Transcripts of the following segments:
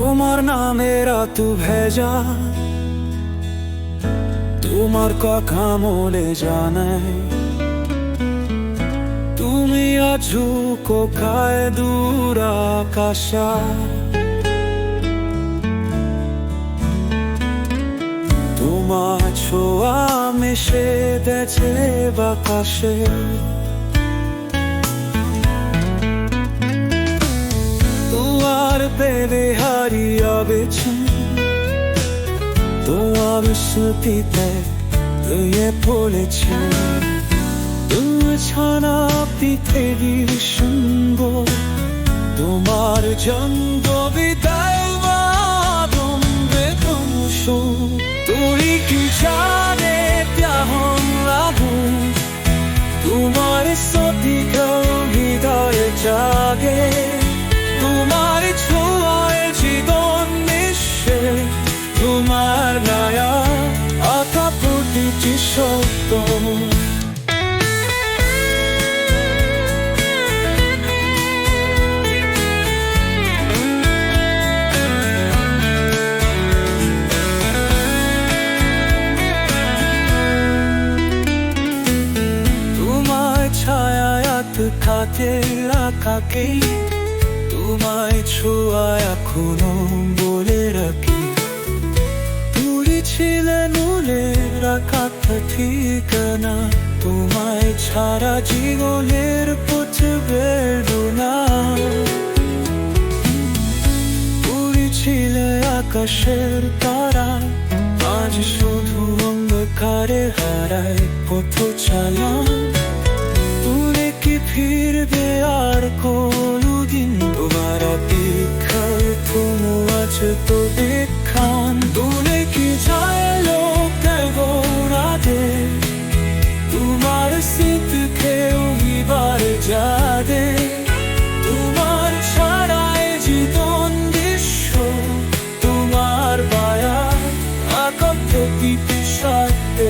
তোমার নামে রাত ভেজা, তোমার কথা মনে জানাই। তুমি আছো কোথায় দূর আকাশা, তোমার ছোঁয়া মিশে গেছে বাতাসে। তোমার প্রেমে হারিয়ে গেছি, তোমার স্মৃতিতে রয়ে পড়েছে। তুমি ছাড়া পৃথিবীর সুন্দর, তোমার জন্ম বিদায় মাদমে তুমসো। তুই কি জানে প্যাহন লাগু, তোমার স্মৃতি হৃদয়ে জাগে। তোমার ছোঁয়ায় জীবন মিশে, তোমার মায়া আঁকা প্রতিটি সত্য। তোমার ছায়ায় খাতে রাখাকে, তোমায় ছোঁয়ায় এখনো বলে রাখি। দূরে ছিলে নুলে রাখা ঠিকানা, তোমায় ছাড়া জীবনের পথ বেদনা। দূরে ছিলে আকাশের তারা, আজ শুধু অন্ধকারে হারায় পথ চালা। দূরে কি ফিরবে আর কোনদিন, তোমার অপেক্ষায় কোনো আছে তো দেখান। দূরে কি যায় লোকে গোড়াতে, তোমার স্মৃতি কেউ বিবার যাবে। তোমার ছাড়াই জীবন দৃশ্য, তোমার মায়া আঁকা প্রতিটি সাথে।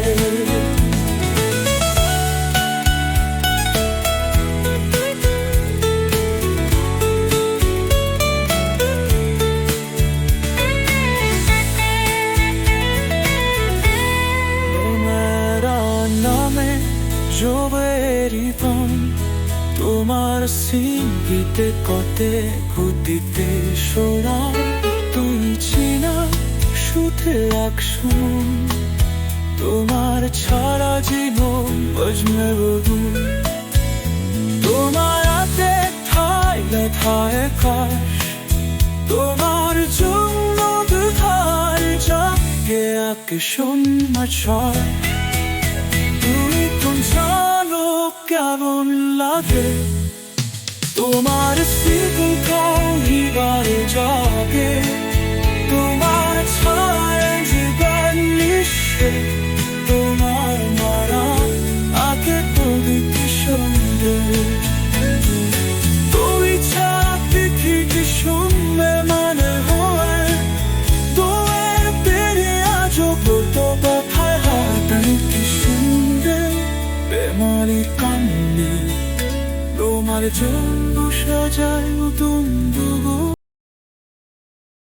তোমার স্মৃতিতে কতে গতিতে সোনা, তুমি চিনা শুধু একশন। তোমার ছাড়া জীবন বজনে বধু, তোমার হাতে ঠায় লেখায় কাশ। তোমার জন্য দুধার যাকে আকে শোনা চায়। তুমি তো জানো কেমন লাগে, তোমার স্মৃতি হৃদয়ে জাগে। তোমার ছায়া জীবন মিশে, তোমার মারা আগে প্রতিটি সুন্দর। তুমি ছাড়া পৃথিবী শূন্য মানে হয়, তোমার পেরিয়ে আজ কত কথায় হাতাই কি সুন্দর। বেমারির কান্নে তোমার জন্য সাজায় নতুন দুগো।